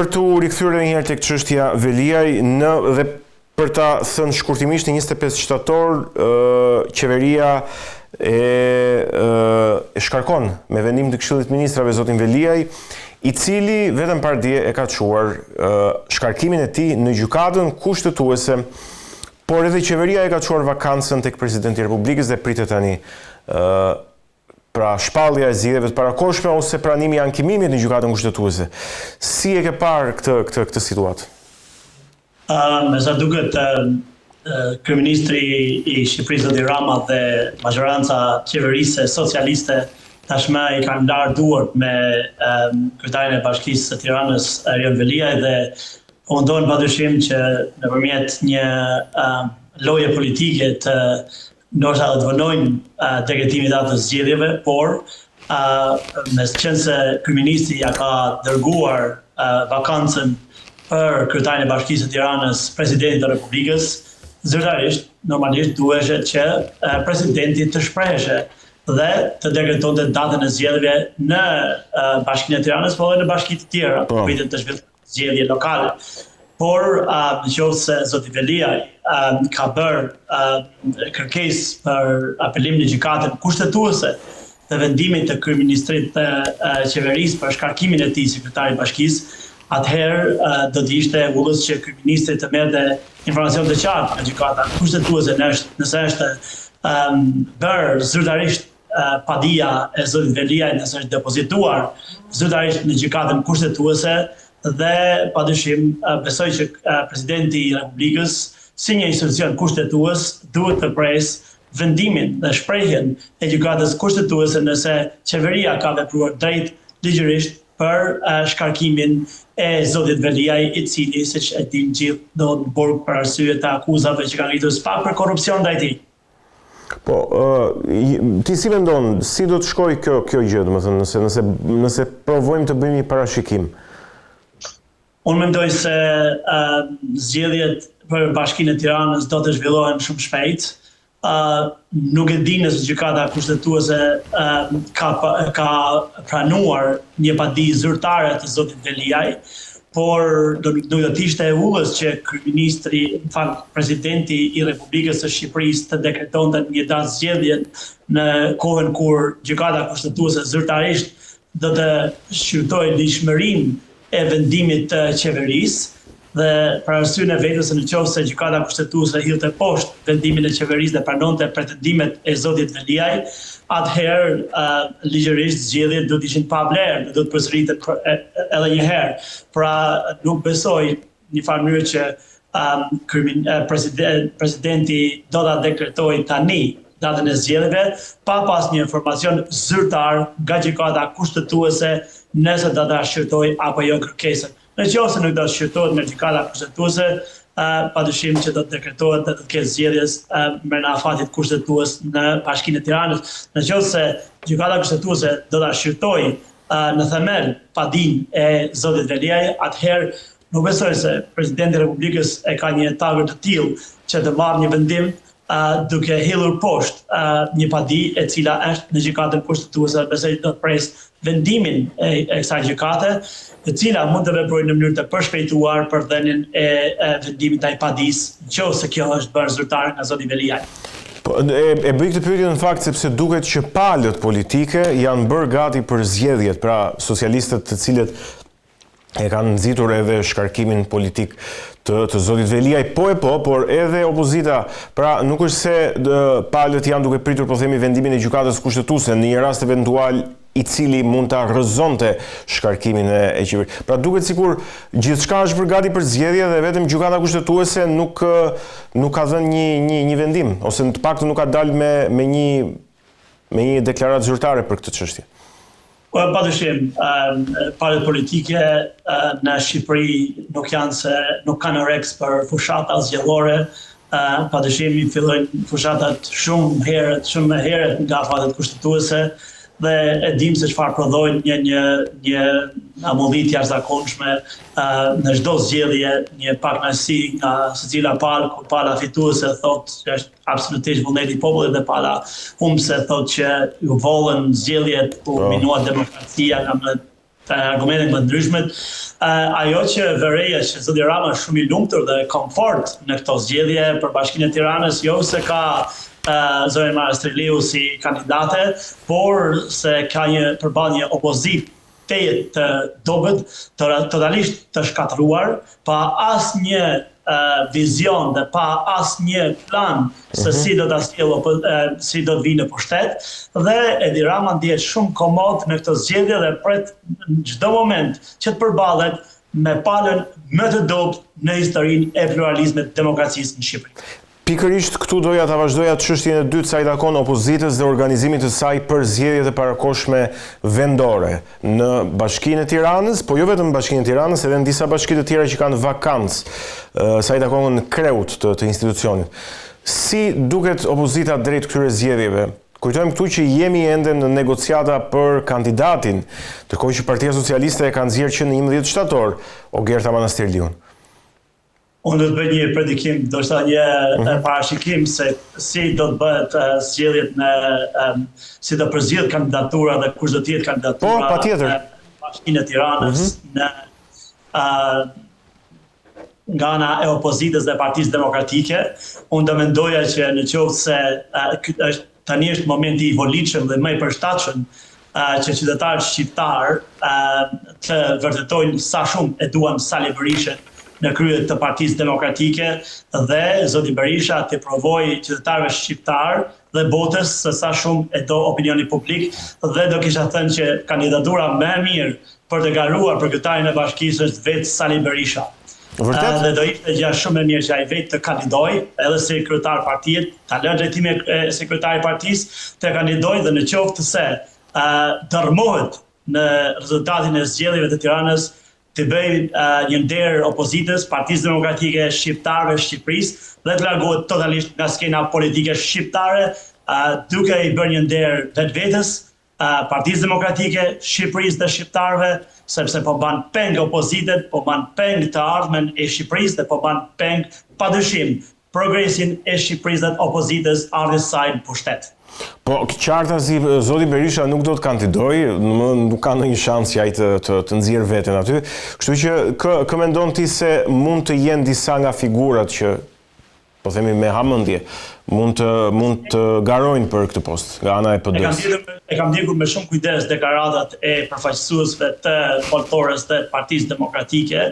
për të rikthyer edhe një herë tek çështja Veliaj dhe për ta thënë shkurtimisht, në 25 shtator qeveria e shkarkon me vendim të Këshillit të Ministrave zotin Veliaj, i cili vetëm pardje e ka çuar shkarkimin e tij në gjykatën kushtetuese, por edhe qeveria e ka çuar vakancën tek presidenti i Republikës dhe pritet tani pra shpallja e zgjedhjeve të parakohshme ose pranimi i ankimimit në gjykatën kushtetuese. Si e ke parë këtë situatë? Me sa duket, kryeministri i Shqipërisë zoti Rama dhe majoranca qeverisë socialiste tashmë i kanë ndarë duart me kryetarin e Bashkisë së Tiranës Erion Veliaj dhe mundohen padyshim që nëpërmjet një loje politike të ndoshta të vënojnë dekretimin e datës zgjedhjeve, por me qenë se kryeministri ja ka dërguar vakancën për kryetarin e Bashkisë së Tiranës presidentit të Republikës, zyrtarisht normalisht duhej që presidenti të shpreheshe dhe të dekretonte datën e zgjedhjeve në Bashkinë e Tiranës, por edhe në bashki të tjera, pritet të zhvillohen zgjedhje lokale. Por nëse zoti Veliaj ka bërë kërkesë për apelim në gjykatën kushtetuese të vendimit të kryeministrit të qeverisë për shkarkimin e tij sekretarit të Bashkisë, atëherë do të ishte vullës që kryeministri të merrte informacion të qartë nga gjykata kushtetuese nëse është bërë zyrtarisht padia e zotit Veliaj, nëse është depozituar zyrtarisht në gjykatën kushtetuese, dhe padyshim besoj që presidenti i Republikës si një institucion kushtetues duhet të presë vendimin dhe shprehjen e gjykatës kushtetuese nëse qeveria ka vepruar drejt ligjërisht për shkarkimin e zotit Veliaj, i cili siç e dinë gjithë do të burg për arsye të akuzave që kanë rritur pak për korrupsion ndaj tij. Po, ti si mendon, si do të shkojë kjo gjë, domethënë nëse provojmë të bëjmë një parashikim? Unë mendoj se zgjedhjet për Bashkinë e Tiranës do të zhvillohen shumë shpejt. Nuk e di nëse gjykata kushtetuese ka pranuar një padi zyrtare të zotit Veliaj, por do të ishte e vullës që kryeministri, presidenti i Republikës së Shqipërisë të dekretonte një datë zgjedhje në kohën kur gjykata kushtetuese zyrtarisht do të shqyrtojë lishmërinë e vendimit të qeverisë dhe për arsyeën e vetës se nëse gjykata kushtetuese hidhte poshtë vendimin e qeverisë dhe pranonte pretendimet e zotit Veliaj, atëherë ligjërisht zgjedhjet do të ishin pa vlerë, do të përsëritet edhe një herë. Pra nuk besoj në farë mënyrë që presidenti do ta dekretojë tani datën e zgjedhjeve pa pas një informacion zyrtar nga gjykata kushtetuese nëse do ta shqyrtoj apo jo kërkesën. Nëse nuk do të shqyrtohet nga gjykata kushtetuese, padyshim që do të dekretohet dhe do të ketë zgjedhjes brenda afatit kushtetues në Bashkinë e Tiranës. Nëse gjykata kushtetuese do ta shqyrtojë në themel padinë e zotit Veliaj, atëherë nuk besoj se presidenti i Republikës e ka një tavër të tillë që të marrë një vendim duke hidhur poshtë një padi e cila është në gjykatën kushtetuese, besoj do të presë vendimin e kësaj gjykate, e cila mund të veprojë në mënyrë të përshpejtuar për dhënien e vendimit të padisë, nëse kjo është bërë zyrtare nga zoti Veliaj. E bëj këtë pyetje në fakt sepse duket që palët politike janë bërë gati për zgjedhjet, pra socialistët të cilët e kanë nxitur edhe shkarkimin politik të zotit Veliaj, por edhe opozita, pra nuk është se palët janë duke pritur, po themi, vendimin e gjykatës kushtetuese në një rast eventual i cili mund ta rrëzonte shkarkimin e qeverisë. Pra duket sikur gjithçka është bërë gati për zgjedhje dhe vetëm gjykata kushtetuese nuk ka dhënë një vendim, ose në të paktën nuk ka dalë me një deklaratë zyrtare për këtë çështje. Padyshim, palët politike në Shqipëri nuk kanë oreks për fushata zgjedhore. Padyshim i fillojnë fushatat shumë herët nga afatet kushtetuese dhe e dim se çfarë prodhojnë një amollit jashtëzakonshme në çdo zgjedhje, një pakënaqësi nga secila palë, kur pala fituese thotë që është absolutisht vullneti i popullit dhe pala humbse thotë që u vollën zgjedhjet, u minuat demokracia nga më argumente më ndryshmet. Ajo që vëreja që zoti Rama është shumë i lumtur dhe komfort në këto zgjedhje për Bashkinë e Tiranës, jo se ka Zorin Marastriliu si kandidate, por se ka përballë një opozitë të dobët, totalisht të shkatëruar, pa asnjë vizion dhe pa asnjë plan se si do ta sjellë, si do të vinë në pushtet, dhe Edi Rama ndihet shumë komod në këtë zgjedhje dhe pret në çdo moment që të përballet me palën më të dobët në historinë e pluralizmit të demokracisë në Shqipëri. Pikërisht këtu doja ta vazhdoja çështjen e dytë sa i takon opozitës dhe organizimit të saj për zgjedhjet e parakohshme vendore në Bashkinë e Tiranës, po jo vetëm në Bashkinë e Tiranës, edhe në disa bashki të tjera që kanë vakancë sa i takon kreut të institucionit. Si duket opozita drejt këtyre zgjedhjeve? Kujtojmë këtu që jemi ende në negociata për kandidatin, ndërkohë që Partia Socialiste e ka nxjerrë që në 11 shtator Ogerta Manastirliun. Unë do të bëj një predikim, do të një parashikim se si do të bëhet zgjedhjet si do përzgjedh kandidatura dhe kush do të jetë kandidatura. Po, patjetër. Bashkinë e Tiranës nga ana e opozitës dhe Partisë Demokratike. Unë do mendoja që në qoftë se tani është momenti i volitshëm dhe më i përshtatshëm që qytetarët shqiptar të vërtetojnë sa shumë e duan Sali Berishën në krye të Partisë Demokratike dhe zoti Berisha të provojë qytetarëve shqiptar dhe botës se sa shumë e do opinioni publik, dhe do kisha thënë që kandidatura më e mirë për të garuar për kryetarin e bashkisë është vetë Sali Berisha. Dhe do ishte gjë shumë e mirë që ai vetë të kandidojë, edhe si kryetar partie, ta lënë drejtimin e sekretari i partisë, të kandidojë dhe në qoftë se dërmohet në rezultatin e zgjedhjeve të Tiranës, të bëj një nder opozitës, Partisë Demokratike, shqiptarëve, Shqipërisë, dhe të largohet totalisht nga skena politike shqiptare, duke i bërë një nder vetvetes, Partisë Demokratike, Shqipërisë dhe shqiptarëve, sepse po ban peng opozitet, po ban peng të ardhmen e Shqipërisë dhe po ban peng padyshim progresin e Shqipërisë dhe opozitës ardhes saj në pushtet. Po, qartazi, zoti Berisha nuk do të kandidojë, nuk ka ndonjë shans që ai të nxjerrë veten aty. Kështu që kë mendon ti se mund të jenë disa nga figurat që, po themi me hamendje, mund të garojnë për këtë post nga ana e PD-s? E kam ndjekur me shumë kujdes deklaratat e përfaqësuesve të folklorës të Partisë Demokratike,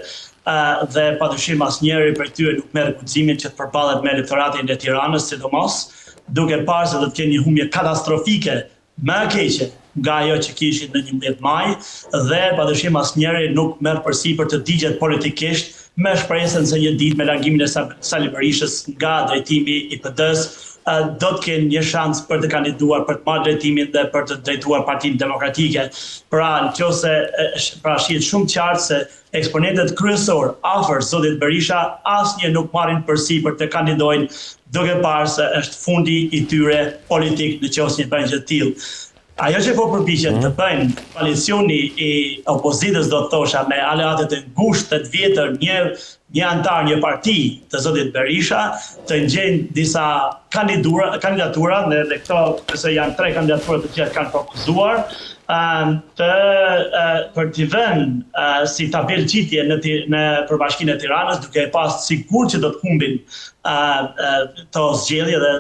dhe padyshim asnjëri prej tyre nuk merr guximin që të përballet me elektoratin e Tiranës, sidomos duke parë se do të kenë një humbje katastrofike më e keqe nga ajo që kishin në 11 maj, dhe padyshim asnjëri nuk merr përsipër të digjet politikisht me shpresën se një ditë me largimin e Sali Berishës nga drejtimi i PD-s do të kenë një shans për të kandiduar, për të marrë drejtimin dhe për të drejtuar Partinë Demokratike. Pra, nëse shihet shumë qartë se eksponentët kryesor afër zotit Berisha asnjë nuk marrin përsipër të kandidojnë, duke parë se është fundi i tyre politik në qoftë një bëjnë gjë të tillë. Ajo që po përpiqet të bëjnë koalicioni i opozitës, do të thosha, me aleatët e ngushtë të vjetër, një antar, një parti të zotit Berisha, të ngjejnë disa kandidatura, dhe këto se janë 3 kandidatura të cilat kanë propozuar, për t'i vënë si tabelëqitje për Bashkinë e Tiranës, duke e pasur sigurt që do të humbin to zgjedhje dhe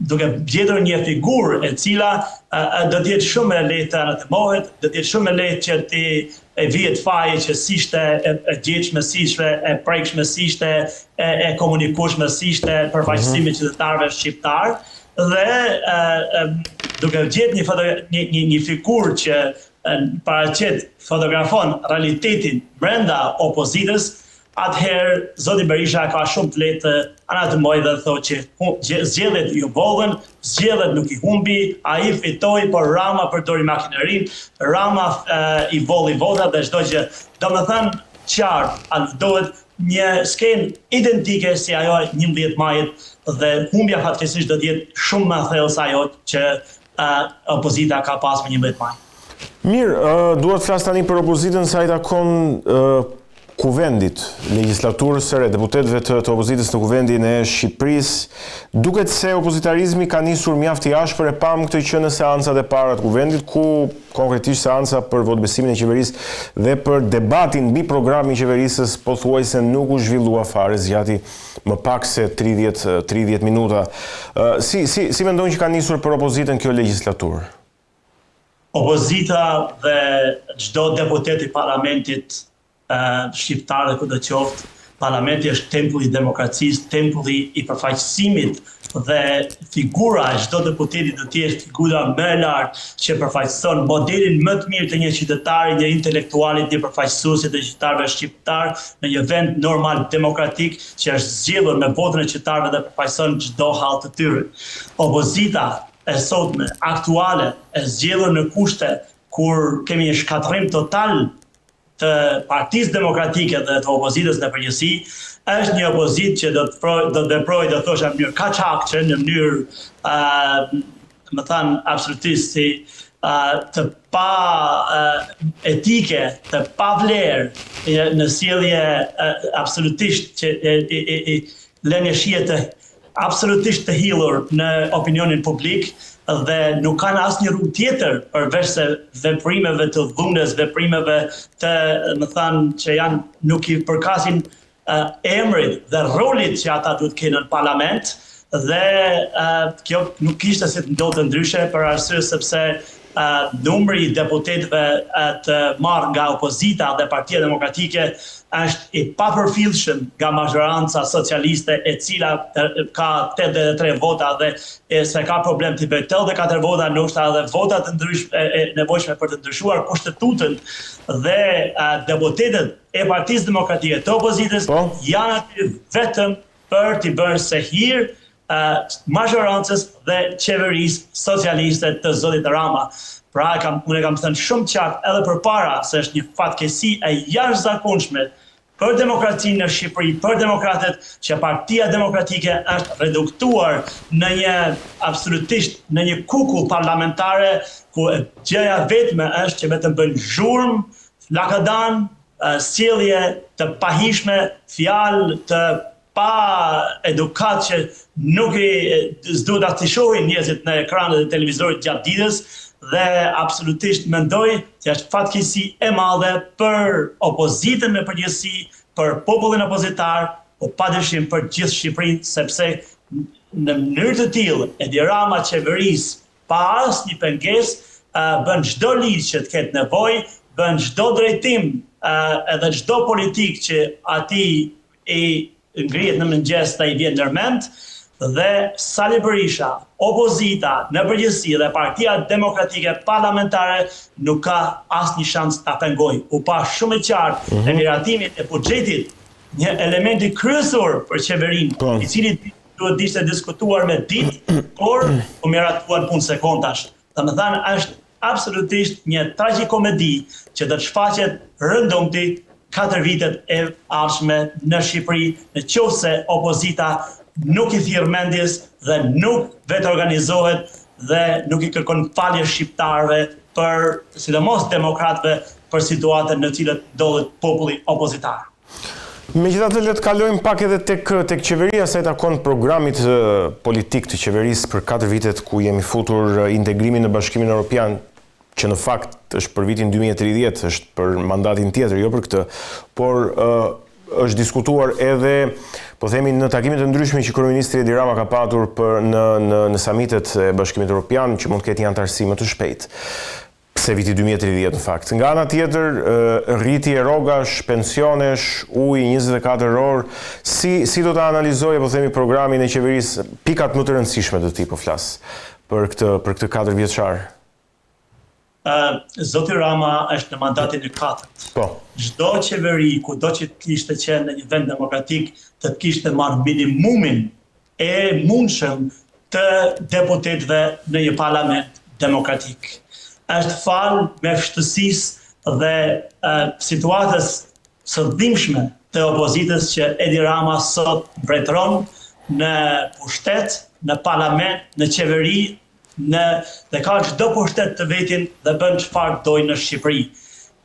duke gjetur një figurë e cila do të jetë shumë e lehtë të anëtemohet, do të jetë shumë e lehtë që ti e vihet faje që si ishte e gjetshme, si ishte e prekshme, si ishte e komunikueshme, si ishte përfaqësimi i qytetarëve shqiptar, dhe duke gjetur një figurë që paraqet fotografon realitetin brenda opozitës, atëherë zoti Berisha ka shumë të lehtë anatemoj dhe thotë që zgjedhjet ju bodhen, zgjedhjet nuk i humbi, ai fitoi, por Rama përdori makinerinë, Rama i volli votat dhe çdo gjë. Domethënë qartë alëdohet një skenë identike si ajo 11 majit, dhe humbja fatkeqësisht do të jetë shumë më thellë se ajo që opozita ka pas me 11 maj. Mirë, duhet të flas tani për opozitën sa i takon kuvendit, legjislaturës së re, deputetëve të opozitës në kuvendin e Shqipërisë, duket se opozitarizmi ka nisur mjaft i ashpër, e pam këtë që në seancat e para të kuvendit, ku konkretisht seanca për votbesimin e qeverisë dhe për debatin mbi programin e qeverisë pothuajse nuk u zhvillua fare, zgjati më pak se 30 minuta. Si mendojnë që ka nisur për opozitën kjo legjislaturë? Opozita dhe çdo deputet i parlamentit shqiptar dhe kudo qoftë, parlamenti është tempulli i demokracisë, tempulli i përfaqësimit dhe figura e çdo deputeti do të jetë figura më e lartë që përfaqëson modelin më të mirë të një qytetari, një intelektuali, një përfaqësuesi të qytetarëve shqiptar në një vend normal demokratik që është zgjedhur me votën e qytetarëve dhe përfaqëson çdo hall të tyre. Opozita e sotme, aktuale, e zgjedhur në kushte kur kemi një shkatërrim total të Partisë Demokratike dhe të opozitës në përgjithësi, është një opozitë që do të veprojë, do thosha, në mënyrë kaçakçe, në mënyrë, më thënë, absolutisht të pa etike, të pa vlerë, në sjellje absolutisht që lënë shije të absolutisht të hillur në opinionin publik dhe nuk kanë asnjë rrugë tjetër përveç se veprimeve të dhunës, veprimeve të, më thënë, që janë nuk i përkasin emrit dhe rolit që ata duhet kenë në parlament dhe kjo nuk kishte si të ndodhte ndryshe për arsye sepse numri i deputetëve të marrë nga opozita dhe Partia Demokratike është i papërfillshëm nga mazhoranca socialiste e cila ka 83 vota dhe se ka problem të bëjë 84 vota, ndoshta edhe vota të ndryshme e nevojshme për të ndryshuar kushtetutën dhe deputetët e Partisë Demokratike të opozitës janë aty vetëm për t'i bërë sehir mazhorancës dhe qeverisë socialiste të zotit Rama. Pra, unë e kam thënë shumë qartë edhe përpara se është një fatkeqësi e jashtëzakonshme për demokracinë në Shqipëri, për demokratët, që Partia Demokratike është reduktuar në një absolutisht në një kukull parlamentare ku gjëja vetme është që vetëm bën zhurmë, lakadan, sjellje të pahishme, fjalë të pa edukat që nuk s'duhet as t'i shohin njerëzit në ekranet e televizorit gjatë ditës dhe absolutisht mendoj që është fatkeqësi e madhe për opozitën në përgjithësi, për popullin opozitar, po padyshim për gjithë Shqipërinë, sepse në mënyrë të tillë Edi Rama qeverisë pa asnjë pengesë bën çdo ligj që të ketë nevojë, bën çdo drejtim edhe çdo politikë që atij i ngrihet në mëngjes dhe i vjen ndërmend dhe Sali Berisha, opozita në përgjithësi dhe Partia Demokratike parlamentare nuk ka asnjë shans ta pengojë. U pa shumë e qartë në miratimin e buxhetit, një elementi kryesor për qeverinë, i cili duhet ishte diskutuar me ditë, por u miratuan punë sekondash. Domethënë është absolutisht një tragjikomedi që do të shfaqet rëndomti 4 vitet e ardhshme në Shqipëri, nëse opozita nuk i thirr mendjes dhe nuk vetë organizohet dhe nuk i kërkon falje shqiptarëve për, sidomos demokratëve, për situatën në cilët ndodhet populli opozitar. Megjithatë, le të kalojmë pak edhe tek qeveria sa i takon programit politik të qeverisë për 4 vitet ku jemi futur integrimin në Bashkimin Evropian, që në fakt është për vitin 2030, është për mandatin tjetër, jo për këtë, por është diskutuar edhe, po themi, në takimet të ndryshme që kryeministri Edi Rama ka patur në samitet e Bashkimit Evropian, që mund të ketë një antarësi më të shpejtë se viti 2030 në fakt. Nga ana tjetër, rritje rrogash, pensionesh, ujë 24 orë, si do ta analizojë, po themi, programin e qeverisë, pikat më të rëndësishme të tij po flas për këtë 4 vjeçar? Zoti Rama është në mandatin e 4. Çdo qeveri, kudo që kishte qenë në një vend demokratik, të kishte marrë minimumin e mundshëm të deputetëve në një parlament demokratik. Është fal me vështësisë dhe situatës së dhimbshme të opozitës që Edi Rama sot mbretëron në pushtet, në parlament, në qeveri, dhe ka çdo pushtet të vetin dhe bën çfarë dojnë në Shqipëri.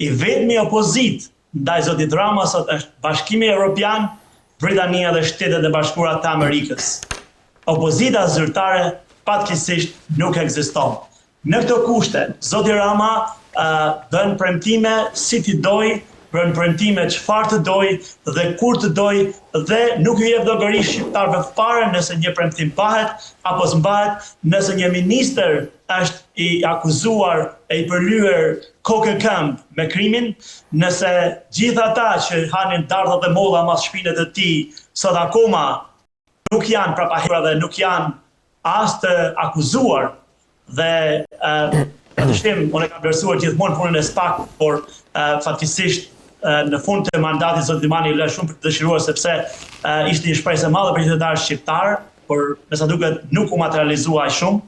I vetmi opozit ndaj zotit Rama sot është Bashkimi Evropian, Britania dhe Shtetet e Bashkuara të Amerikës. Opozita zyrtare fatkeqësisht nuk ekziston. Në këto kushte, zoti Rama bën premtime si t'i doj, bën premtime çfarë të doj dhe kur të doj dhe nuk ju jep llogari shqiptarëve fare nëse një premtim bëhet apo s'mbahet, nëse një ministër është i akuzuar e i përlyer kokë këmbë me krimin, nëse gjithë ata që hanin dardha dhe molla mas shpinët e tij sot akoma nuk janë prapahera dhe nuk janë as të akuzuar dhe unë e kam vlerësuar gjithmonë punën e SPAK, por fatkeqësisht në fund të mandatit zoti Dimani lë shumë për të dëshiruar sepse ishte një shpresë e madhe për qytetarët shqiptar, por me sa duket nuk u materializua aq shumë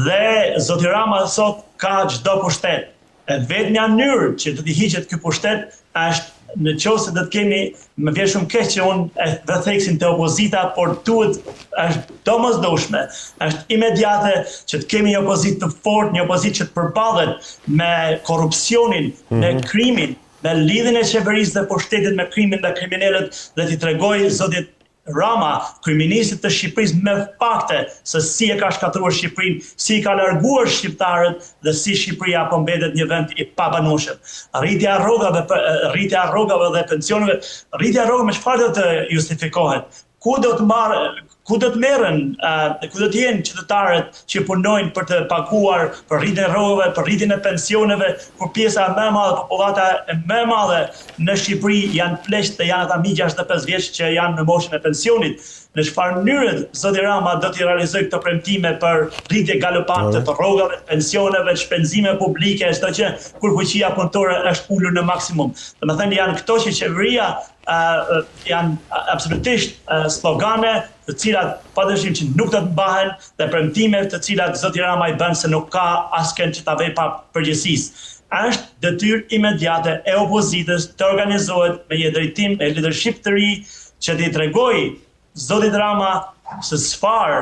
dhe zoti Rama sot ka çdo pushtet. E vetmja mënyrë që do t'i hiqet ky pushtet është në qoftë se do të kemi, më vjen shumë keq që unë dhe theksin të opozita, por duhet është domosdoshme, është imediate që të kemi një opozitë të fortë, një opozitë që të përballet me korrupsionin, me krimin, me lidhjen e qeverisë dhe pushtetit me krimin dhe kriminalët dhe t'i tregoj zotit Rama, kryeministit të Shqipërisë, me fakte se si e ka shkatruar Shqipërinë, si i ka larguar shqiptarët dhe si Shqipëria po mbetet një vend i pabanueshëm. Rritja e rrogave dhe pensioneve, rritja e rrogave me çfarë do të justifikohet? Ku do të merren, ku do të jenë qytetarët që punojnë për të paguar për rritjen e rrogave, për rritjen e pensioneve, kur pjesa më e madhe, popullata më e madhe në Shqipëri janë pleqt dhe janë ata mbi 65 vjeç që janë në moshën e pensionit. Në çfarë mënyre zoti Rama do t'i realizojë këto premtime për rritje galopante të rrogave, pensioneve, shpenzime publike, çdo që kur fuqia punëtore është ulur në maksimum. Domethënë janë këto që qeveria janë absolutisht slogane të cilat padyshim që nuk do të mbahen dhe premtime të cilat zoti Rama i bën se nuk ka askën që ta vej pa përgjegjësisë. Është detyrë imediate e opozitës të organizohet me një drejtim e leadership të ri që t'i tregojë zotit Rama se çfarë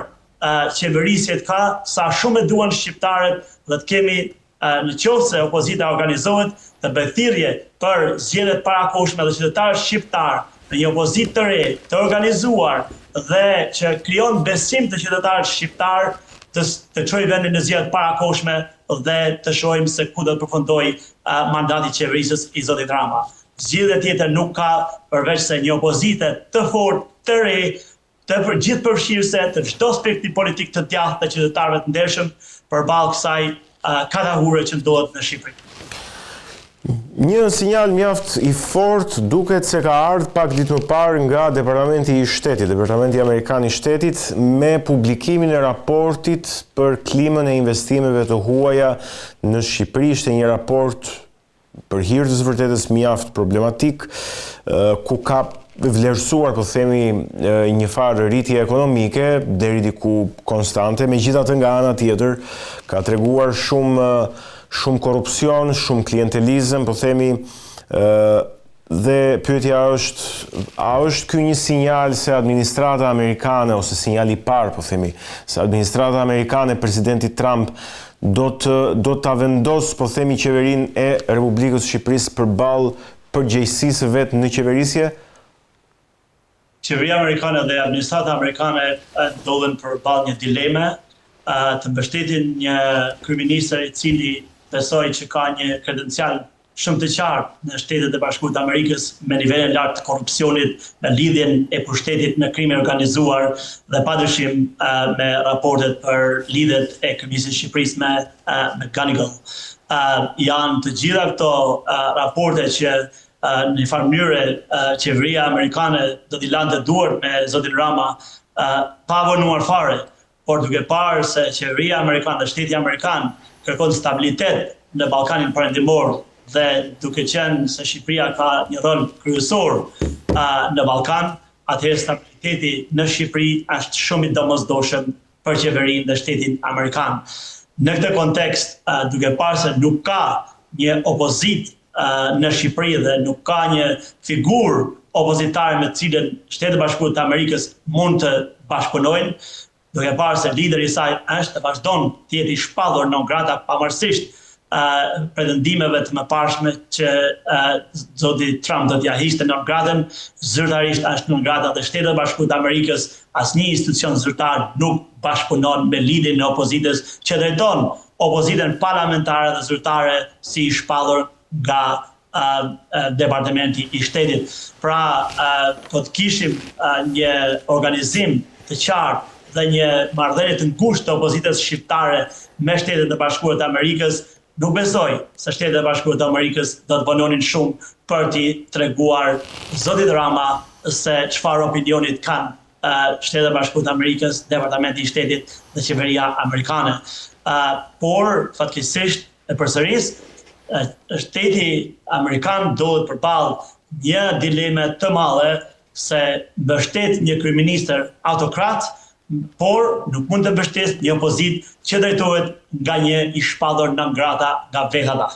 qeverisjet ka, sa shumë e duan shqiptarët dhe të kemi në qoftë se opozita organizohet të bëjë thirrje për zgjedhjet parakohshme dhe qytetarët shqiptar në një opozitë të re, të organizuar dhe që krijon besim të qytetarët shqiptar të çojë vendin në zgjedhjet parakohshme dhe të shohim se ku do të përfundojë mandati i qeverisjes i zotit Rama. Zgjedhje tjetër nuk ka përveç se një opozite të fortë, të re, të gjithëpërfshirëse të çdo spektri politik të djathtë të qytetarëve të ndershëm përballë kësaj katahure që ndodhet në Shqipëri. Një sinjal mjaft i fortë duket se ka ardhur pak ditë më parë nga Departamenti i Shtetit, Departamenti Amerikan i Shtetit, me publikimin e raportit për klimën e investimeve të huaja në Shqipëri. Ishte një raport për hir të së vërtetës mjaft problematik, ku ka vlerësuar, po themi, një farë rritje ekonomike deri diku konstante, megjithatë nga ana tjetër ka treguar shumë korrupsion, shumë klientelizëm, po themi, dhe pyetja është, a është ky një sinjal se administrata amerikane, ose sinjal i parë, po themi, se administrata amerikane, presidenti Trump, do ta vendos, po themi, qeverinë e Republikës së Shqipërisë përballë përgjegjësisë vet në qeverisje? Qeveria amerikane dhe administrata amerikane ndodhen përballë një dileme, të mbështetin një kryeministër i cili besoj që ka një kredencial shumë të qartë në Shtetet e Bashkuara të Amerikës me nivele lartë të korrupsionit, me lidhjen e pushtetit me krimin organizuar dhe padyshim me raportet për lidhjet e Kryeministit të Shqipërisë me Ganigal. Janë të gjitha këto raporte që në një farë mënyre qeveria amerikane do t'i lante duart me zotin Rama pa vonuar fare, por duke parë se qeveria amerikane dhe shteti amerikan kërkon stabilitet në Ballkanin Perëndimor dhe duke qenë se Shqipëria ka një rol kryesor në Ballkan, atëherë stabiliteti në Shqipëri është shumë i domosdoshëm për qeverinë dhe shtetin amerikan. Në këtë kontekst, duke parë se nuk ka një opozitë në Shqipëri dhe nuk ka një figurë opozitare me të cilën Shtetet e Bashkuara të Amerikës mund të bashkëpunojnë, duke parë se lideri i saj është dhe vazhdon të jetë i shpallur non grata pavarësisht pretendimeve të mëparshme që zoti Trump do t'ja hiqte non gratën, zyrtarisht është non grata dhe Shtetet e Bashkuara të Amerikës, asnjë institucion zyrtar nuk bashkëpunon me lidhjen e opozitës që drejton opozitën parlamentare dhe zyrtare si i shpallur nga Departamenti i Shtetit. Pra, po të kishim një organizim të qartë dhe një marrëdhënie të ngushtë të opozitës shqiptare me Shtetet e Bashkuara të Amerikës, nuk besoj se Shtetet e Bashkuara të Amerikës do të punonin shumë për t'i treguar zotit Rama se çfarë opinionit kanë Shtetet e Bashkuara të Amerikës, Departamenti i Shtetit dhe qeveria amerikane. Por fatkeqësisht e përsëris, Shteti Amerikan duhet përballë një dileme të madhe se mbështet një kryeministër autokrat, por nuk mund të mbështet një opozitë që drejtohet nga një i shpallur non grata nga vetata.